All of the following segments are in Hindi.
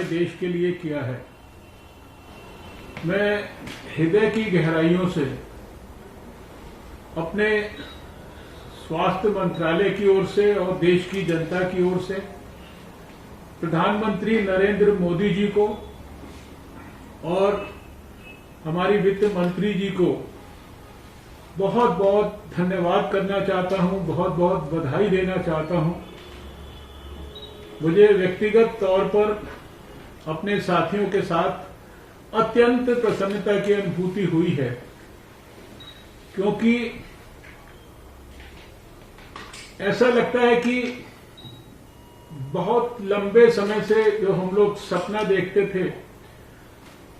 देश के लिए किया है। मैं हृदय की गहराइयों से अपने स्वास्थ्य मंत्रालय की ओर से और देश की जनता की ओर से प्रधानमंत्री नरेंद्र मोदी जी को और हमारी वित्त मंत्री जी को बहुत बहुत धन्यवाद करना चाहता हूं, बहुत बहुत बधाई देना चाहता हूं। मुझे व्यक्तिगत तौर पर अपने साथियों के साथ अत्यंत प्रसन्नता की अनुभूति हुई है, क्योंकि ऐसा लगता है कि बहुत लंबे समय से जो हम लोग सपना देखते थे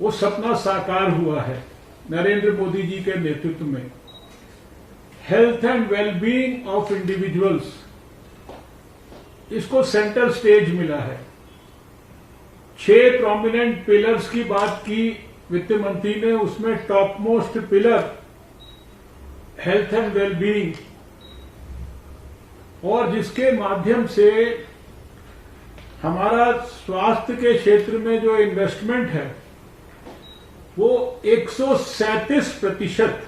वो सपना साकार हुआ है नरेंद्र मोदी जी के नेतृत्व में। Health and wellbeing of individuals, इसको सेंटर स्टेज मिला है। 6 प्रोमिनेंट पिलर्स की बात की वित्त मंत्री ने, उसमें top most pillar health and wellbeing, और जिसके माध्यम से हमारा स्वास्थ्य के क्षेत्र में जो इन्वेस्टमेंट है वो 137%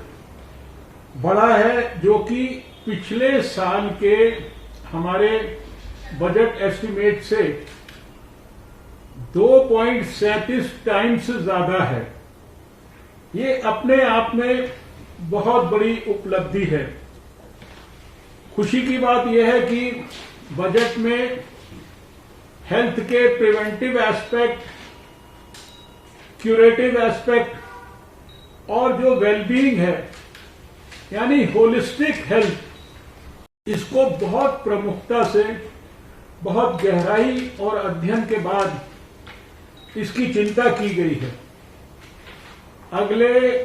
बढ़ा है, जो कि पिछले साल के हमारे बजट एस्टिमेट से 2.37 टाइम्स ज्यादा है। ये अपने आप में बहुत बड़ी उपलब्धि है। खुशी की बात यह है कि बजट में हेल्थ के प्रिवेंटिव एस्पेक्ट, क्यूरेटिव एस्पेक्ट और जो वेलबीइंग है यानी होलिस्टिक हेल्थ, इसको बहुत प्रमुखता से, बहुत गहराई और अध्ययन के बाद इसकी चिंता की गई है। अगले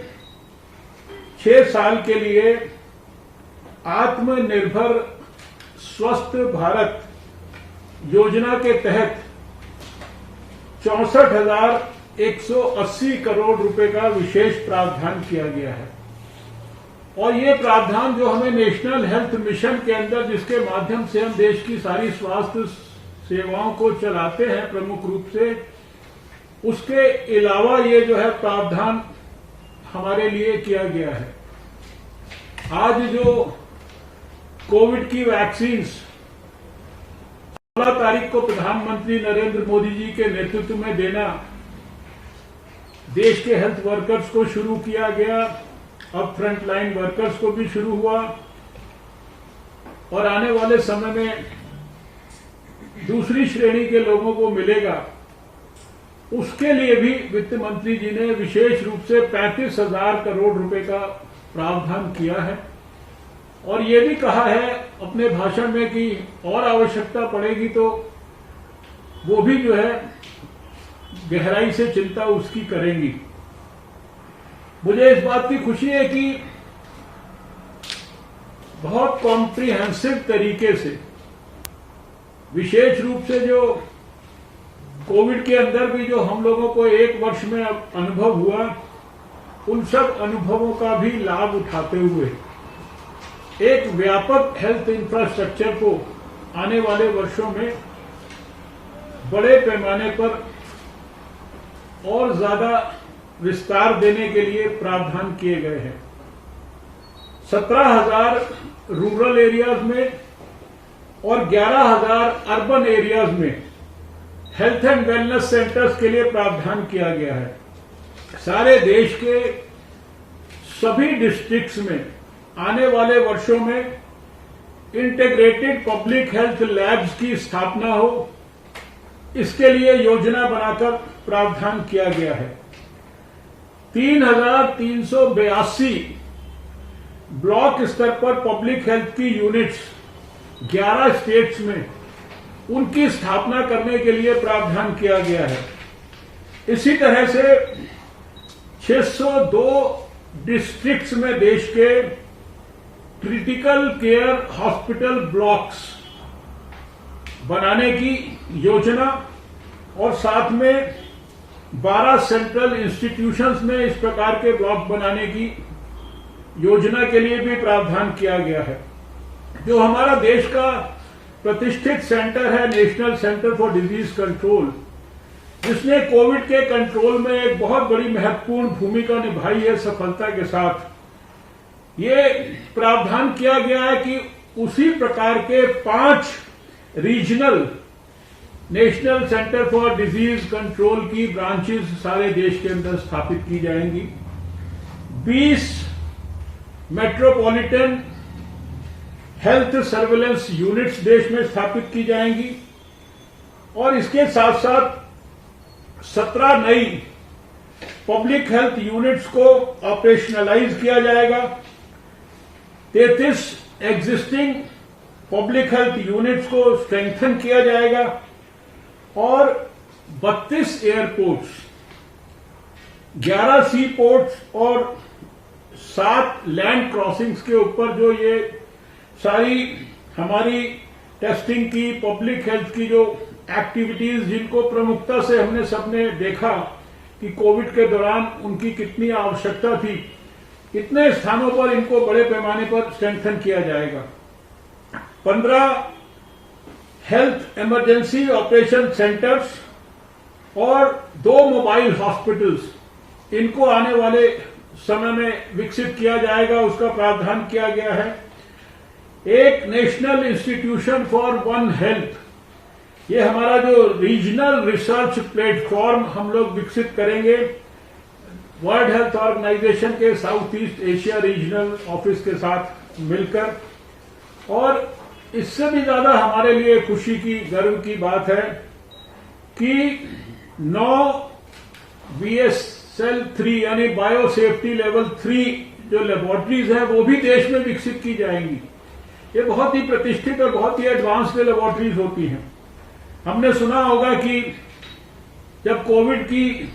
6 साल के लिए आत्मनिर्भर स्वस्थ भारत योजना के तहत 64,180 करोड़ रुपए का विशेष प्रावधान किया गया है। और ये प्रावधान जो हमें नेशनल हेल्थ मिशन के अंदर, जिसके माध्यम से हम देश की सारी स्वास्थ्य सेवाओं को चलाते हैं प्रमुख रूप से, उसके अलावा ये जो है प्रावधान हमारे लिए किया गया है। आज जो कोविड की वैक्सीन 16 तारीख को प्रधानमंत्री नरेंद्र मोदी जी के नेतृत्व में देना देश के हेल्थ वर्कर्स को शुरू किया गया, अब फ्रंटलाइन वर्कर्स को भी शुरू हुआ, और आने वाले समय में दूसरी श्रेणी के लोगों को मिलेगा। उसके लिए भी वित्त मंत्री जी ने विशेष रूप से 35,000 करोड़ रुपए का प्रावधान किया है, और ये भी कहा है अपने भाषण में कि और आवश्यकता पड़ेगी तो वो भी जो है गहराई से चिंता उसकी करेंगी। मुझे इस बात की खुशी है कि बहुत कॉम्प्रिहेंसिव तरीके से, विशेष रूप से जो कोविड के अंदर भी जो हम लोगों को 1 वर्ष में अनुभव हुआ, उन सब अनुभवों का भी लाभ उठाते हुए एक व्यापक हेल्थ इंफ्रास्ट्रक्चर को आने वाले वर्षों में बड़े पैमाने पर और ज्यादा विस्तार देने के लिए प्रावधान किए गए हैं। 17,000 रूरल एरियाज में और 11,000 अर्बन एरियाज में हेल्थ एंड वेलनेस सेंटर्स के लिए प्रावधान किया गया है। सारे देश के सभी डिस्ट्रिक्ट्स में आने वाले वर्षों में इंटीग्रेटेड पब्लिक हेल्थ लैब्स की स्थापना हो, इसके लिए योजना बनाकर प्रावधान किया गया है। 3,382 ब्लॉक स्तर पर पब्लिक हेल्थ की यूनिट्स 11 स्टेट्स में, उनकी स्थापना करने के लिए प्रावधान किया गया है। इसी तरह से 602 डिस्ट्रिक्ट्स में देश के क्रिटिकल केयर हॉस्पिटल ब्लॉक्स बनाने की योजना, और साथ में 12 सेंट्रल इंस्टीट्यूशंस में इस प्रकार के ब्लॉक बनाने की योजना के लिए भी प्रावधान किया गया है। जो हमारा देश का प्रतिष्ठित सेंटर है, national centre for disease control, जिसने कोविड के कंट्रोल में एक बहुत बड़ी महत्वपूर्ण भूमिका निभाई है सफलता के साथ। ये प्रावधान किया गया है कि उसी प्रकार के 5 regional national centre for disease control की ब्रांचेस सारे देश के अंदर स्थापित की जाएंगी। 20 मेट्रोपॉलिटन हेल्थ सर्वेलेंस यूनिट्स देश में स्थापित की जाएंगी और इसके साथ साथ 17 नई पब्लिक हेल्थ यूनिट्स को ऑपरेशनलाइज किया जाएगा। 33 एग्जिस्टिंग पब्लिक हेल्थ यूनिट्स को स्ट्रेंथन किया जाएगा और 32 एयरपोर्ट्स, 11 सी पोर्ट्स और 7 लैंड क्रॉसिंग्स के ऊपर जो ये सारी हमारी टेस्टिंग की, पब्लिक हेल्थ की जो एक्टिविटीज जिनको प्रमुखता से हमने सबने देखा कि कोविड के दौरान उनकी कितनी आवश्यकता थी, कितने स्थानों पर इनको बड़े पैमाने पर स्ट्रेंथन किया जाएगा। 15 हेल्थ इमरजेंसी ऑपरेशन सेंटर्स और 2 मोबाइल हॉस्पिटल्स, इनको आने वाले समय में विकसित किया जाएगा, उसका प्रावधान किया गया है। एक national institution for one health, ये हमारा जो रीजनल रिसर्च प्लेटफॉर्म हम लोग विकसित करेंगे वर्ल्ड हेल्थ ऑर्गेनाइजेशन के south east Asia regional office के साथ मिलकर। और इससे भी ज्यादा हमारे लिए खुशी की, गर्व की बात है कि 9 BSL 3 यानी बायो सेफ्टी लेवल 3 जो लेबोरेटरीज हैं वो भी देश में विकसित की जाएंगी। ये बहुत ही प्रतिष्ठित और बहुत ही एडवांस्ड लेबोरेटरीज होती हैं। हमने सुना होगा कि जब कोविड की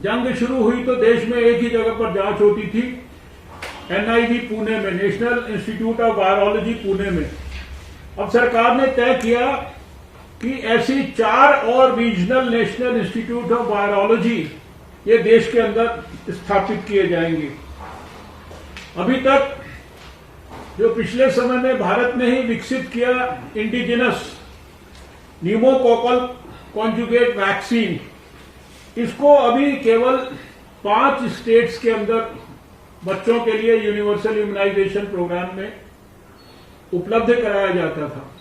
जंग शुरू हुई तो देश में एक ही जगह पर जांच होती थी, NIV पुणे में, national institute of virology Pune में। अब सरकार ने तय किया कि ऐसी 4 और regional national institute of virology ये देश के अंदर स्थापित किए जाएंगे। अभी तक जो पिछले समय में भारत ने ही विकसित किया इंडिजिनस न्यूमोकोकल कॉन्जुगेट वैक्सीन, इसको अभी केवल 5 स्टेट्स के अंदर बच्चों के लिए यूनिवर्सल इम्यूनाइजेशन प्रोग्राम में उपलब्ध कराया जाता था।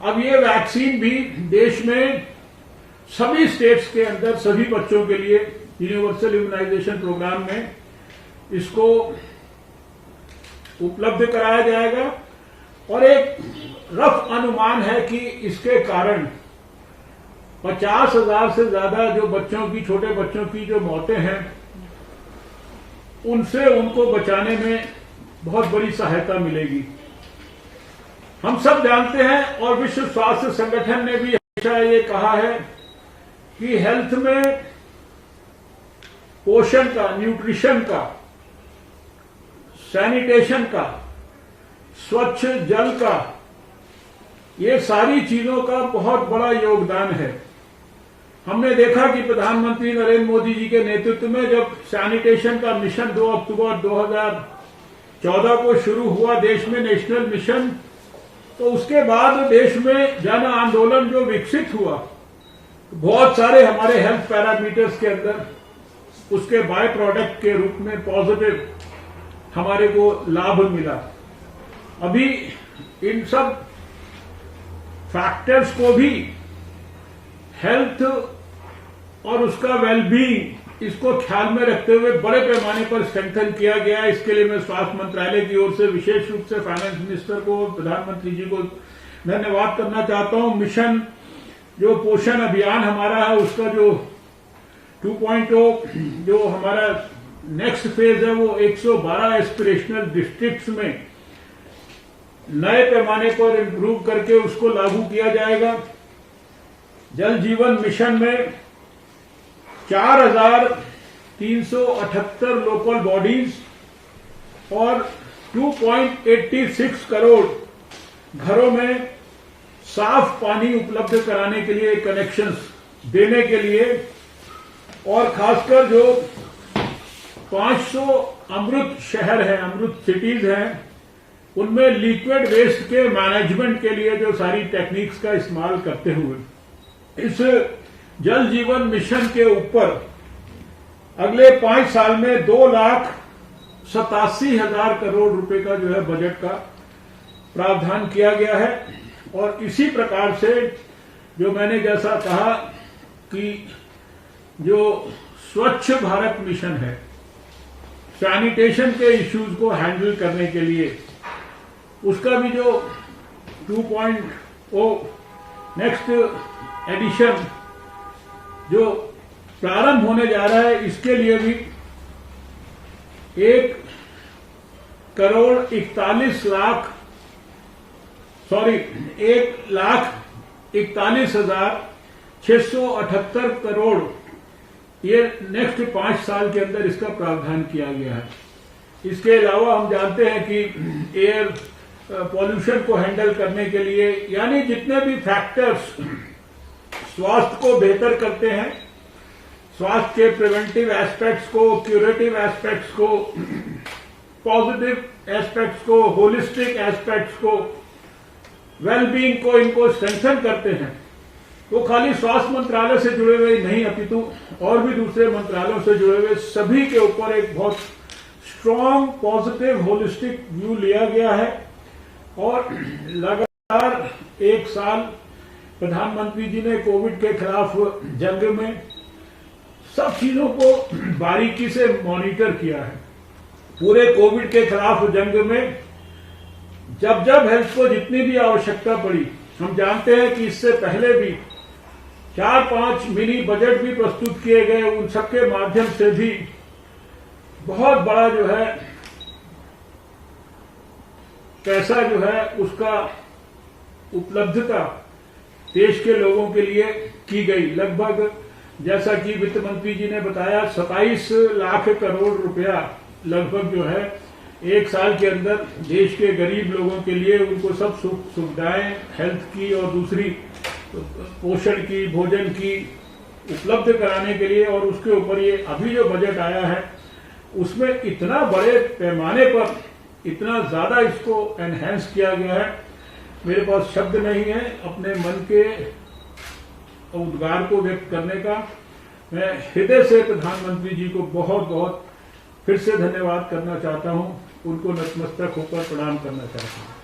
अब ये वैक्सीन भी देश में सभी स्टेट्स के अंदर सभी बच्चों के लिए यूनिवर्सल इम्यूनाइजेशन प्रोग्राम में इसको उपलब्ध कराया जाएगा। और एक रफ अनुमान है कि इसके कारण 50,000 से ज्यादा जो बच्चों की, छोटे बच्चों की जो मौतें हैं, उनसे उनको बचाने में बहुत बड़ी सहायता मिलेगी। हम सब जानते हैं और विश्व स्वास्थ्य संगठन ने भी हमेशा ये कहा है कि हेल्थ में पोषण का, न्यूट्रिशन का, सैनिटेशन का, स्वच्छ जल का, ये सारी चीजों का बहुत बड़ा योगदान है। हमने देखा कि प्रधानमंत्री नरेंद्र मोदी जी के नेतृत्व में जब सैनिटेशन का मिशन 2 अक्टूबर 2014 को शुरू हुआ देश में नेशनल मिशन, तो उसके बाद देश में जन आंदोलन जो विकसित हुआ, बहुत सारे हमारे हेल्थ पैरामीटर्स के अंदर उसके बाय प्रोडक्ट के रूप में पॉजिटिव हमारे को लाभ मिला। अभी इन सब फैक्टर्स को भी हेल्थ और उसका वेलबींग, इसको ख्याल में रखते हुए बड़े पैमाने पर स्ट्रेंथन किया गया। इसके लिए मैं स्वास्थ्य मंत्रालय की ओर से विशेष रूप से फाइनेंस मिनिस्टर को, प्रधानमंत्री जी को धन्यवाद करना चाहता हूं। मिशन जो पोषण अभियान हमारा है, उसका जो 2.0 जो हमारा नेक्स्ट फेज है, वो 112 एस्पिरेशनल डिस्ट्रिक्ट्स में नए पैमाने पर इंप्रूव करके उसको लागू किया जाएगा। जल जीवन मिशन में 4,378 लोकल बॉडीज और 2.86 करोड़ घरों में साफ पानी उपलब्ध कराने के लिए, कनेक्शंस देने के लिए, और खासकर जो 500 अमृत शहर हैं, अमृत सिटीज हैं, उनमें लिक्विड वेस्ट के मैनेजमेंट के लिए जो सारी टेक्निक्स का इस्तेमाल करते हुए इस जल जीवन मिशन के ऊपर अगले 5 साल में 2,87,000 करोड़ रुपए का जो है बजट का प्रावधान किया गया है। और इसी प्रकार से जो मैंने जैसा कहा कि जो स्वच्छ भारत मिशन है, सैनिटेशन के इश्यूज को हैंडल करने के लिए उसका भी जो 2.0 नेक्स्ट एडिशन जो प्रारंभ होने जा रहा है, इसके लिए भी 1,41,678 करोड़ ये नेक्स्ट 5 साल के अंदर इसका प्रावधान किया गया है। इसके अलावा हम जानते हैं कि एयर पॉल्यूशन को हैंडल करने के लिए, यानी जितने भी फैक्टर्स स्वास्थ्य को बेहतर करते हैं, स्वास्थ्य के प्रिवेंटिव एस्पेक्ट्स को, क्यूरेटिव एस्पेक्ट्स को, पॉजिटिव एस्पेक्ट्स को, होलिस्टिक एस्पेक्ट्स को, वेलबींग को, इनको स्ट्रेंथन करते हैं। वो खाली स्वास्थ्य मंत्रालय से जुड़े हुए नहीं, अपितु और भी दूसरे मंत्रालयों से जुड़े हुए सभी के ऊपर एक बहुत स्ट्रॉन्ग पॉजिटिव होलिस्टिक व्यू लिया गया है। और लगातार 1 साल प्रधानमंत्री जी ने कोविड के खिलाफ जंग में सब चीजों को बारीकी से मॉनिटर किया है। पूरे कोविड के खिलाफ जंग में जब जब हेल्थ को जितनी भी आवश्यकता पड़ी, हम जानते हैं कि इससे पहले भी 4-5 मिनी बजट भी प्रस्तुत किए गए, उन सबके माध्यम से भी बहुत बड़ा जो है पैसा जो है उसका उपलब्धता देश के लोगों के लिए की गई। लगभग जैसा कि वित्त मंत्री जी ने बताया 27 लाख करोड़ रुपया लगभग जो है 1 साल के अंदर देश के गरीब लोगों के लिए उनको सब सुविधाएं हेल्थ की और दूसरी पोषण की, भोजन की उपलब्ध कराने के लिए। और उसके ऊपर ये अभी जो बजट आया है उसमें इतना बड़े पैमाने पर इतना ज्यादा इसको एनहेंस किया गया है, मेरे पास शब्द नहीं है अपने मन के उद्गार को व्यक्त करने का। मैं हृदय से प्रधानमंत्री जी को बहुत बहुत फिर से धन्यवाद करना चाहता हूं, उनको नतमस्तक होकर प्रणाम करना चाहता हूं।